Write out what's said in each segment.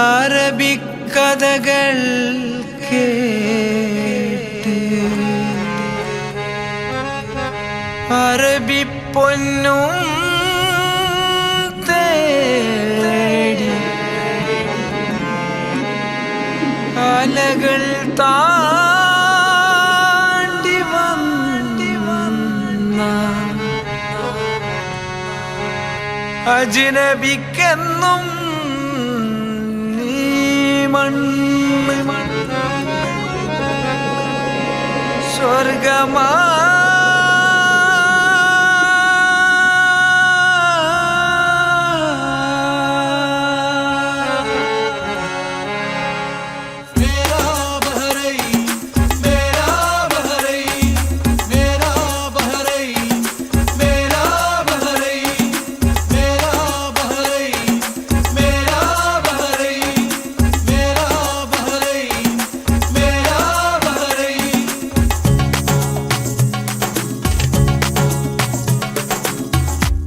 അറബിക്കഥകൾ കേട്ട് അറബി പൊന്നും തേടി അലകൾ താണ്ടി വന്ന അജ്നബിക്കെന്നും മണ്ണ് സ്വർഗമാ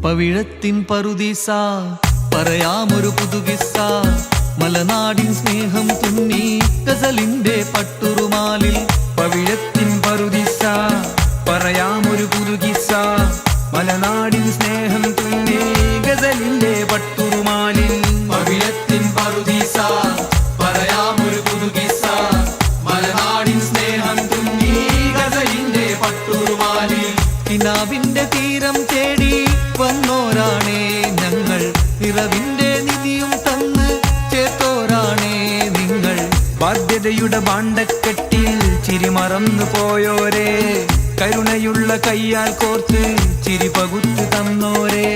പവിഴത്തിൻ പറുദീസ പറയാമൊരു പുതുകിസ്സ മലനാടിൻ സ്നേഹം തുന്നി ഗസലിന്റെ പട്ടുറുമാലിൽ. പവിഴത്തിൻ പറുദീസ പറയാമൊരു പുതുകിസ്സ മലനാടിൻ സ്നേഹം തുന്നി ഗസലിന്റെ പട്ടുറുമാലിൽ. പവിഴത്തിൻ പറുദീസ പറയാമൊരു പുതുകിസ്സ മലനാടിൻ സ്നേഹം തുന്നി ഗസലിന്റെ പട്ടുറുമാലിൽ. കിനാവിന്റെ തീരം തേടി വന്നോരാണേ ഞങ്ങൾ, നിറവിന്റെ നിധിയും തന്ന് ചേത്തോരാണേ നിങ്ങൾ. ബാധ്യതയുടെ ബാണ്ടക്കെട്ടിൽ ചിരി മറന്നു പോയോരേ, കരുണയുള്ള കയ്യാൽ കോർത്ത് ചിരി പകുത്തു തന്നോരേ.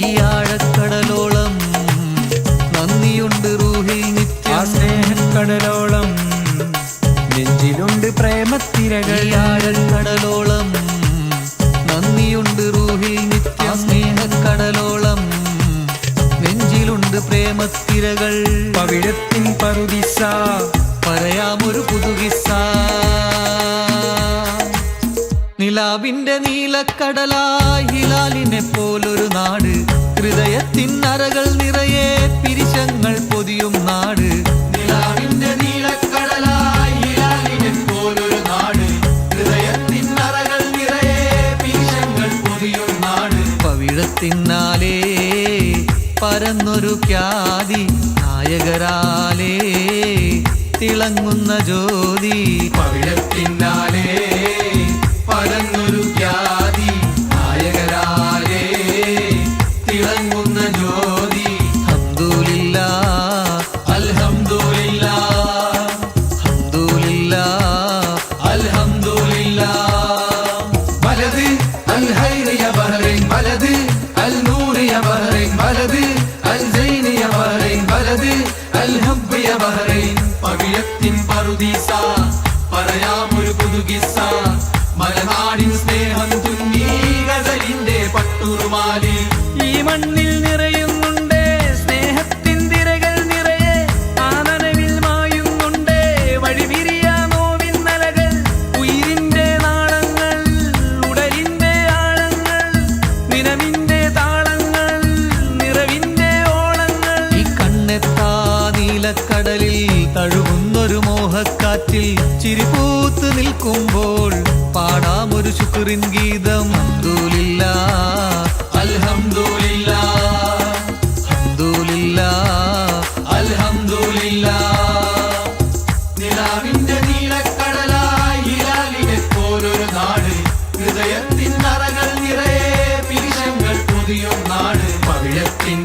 ഈ ആഴക്കടലോളം നന്ദിയുണ്ട് റൂഹിൽ നിത്യം, ആ സ്നേഹക്കടലോളം നെഞ്ചിലുണ്ട് പ്രേമത്തിരകൾ. ആഴക്കടലോളം നന്ദിയുണ്ട് റൂഹിൽ നിത്യം, സ്നേഹക്കടലോളം നെഞ്ചിലുണ്ട് പ്രേമത്തിരകൾ. പവിഴത്തിൻ പറുദീസ പറയാമൊരു പുതുകിസ്സ. നിലാവിന്റെ നീലക്കടലായി ഹിലാലിനെ പോലൊരു നാട്, ഹൃദയത്തിൻ അറകൾ നിറയെ പിരിശങ്ങൾ പൊതിയും നാട്. നിലാവിന്റെ നീലക്കടലായി ഹിലാലിനെ പോലൊരു നാട്, ഹൃദയത്തിൻ അറകൾ നിറയെ പിരിശങ്ങൾ പൊതിയും നാട്. പവിഴത്തിന്നാലേ പരന്നൊരു ഖ്യാതി, നായകരാലേ തിളങ്ങുന്ന ജ്യോതി. പവിഴത്തിന്നാലേ പരന്നൊരു ഖ്യാതി, നായകരാലേ തിളങ്ങുന്ന ജ്യോതി. ഹംദുലില്ലാ അൽഹംദുലില്ലാ, ഹംദുലില്ലാ അൽഹംദുലില്ലാ. ബലദ് അൽ ഹൈർ യ ബഹ്റൈൻ, ബലദ് അൽ നൂർ യ ബഹ്റൈൻ, ബലദ് അൽ സൈൻ യ ബഹ്റൈൻ, ബലദ് അൽ ഹബ്ബ് യ ബഹ്റൈൻ. പവിഴത്തിൻ പറുദീസ പറയാമൊരു പുതുകിസ്സ മലനാടിൻ സ്നേഹം തുന്നി ഗസലിന്റെ പട്ടുറുമാലിൽ. ഈ മണ്ണിൽ നിറയുന്നുണ്ട് സ്നേഹത്തിൻ തിരകൾ നിറയെ, ആ നനവിൽ മായുന്നുണ്ട് വഴിപിരിയാ നോവിൻ നലകൾ. ഉയിരിന്റെ നാളങ്ങൾ, ഉടലിന്റെ ആഴങ്ങൾ, നിലവിന്റെ താളങ്ങൾ, നിറവിന്റെ ഓളങ്ങൾ. ഈ കണ്ണെത്താ നീലക്കടലിൽ തഴുകുന്നൊരു മോഹക്കാറ്റിൽ ചിരിപൂത്ത് നിൽക്കുമ്പോൾ പാടാമൊരു ശുക്രിൻ ഗീതം. ഹംദുലില്ലാ അൽഹംദുലില്ലാ, ഹംദുലില്ലാ അൽഹംദുലില്ലാ. നിലാവിന്റെ നീലക്കടലായി ഹിലാലിനെ പോലൊരു നാട്, ഹൃദയത്തിൻ അറകൾ നിറയെ പിരിശങ്ങൾ പൊതിയും നാട്. പവിഴത്തിൻ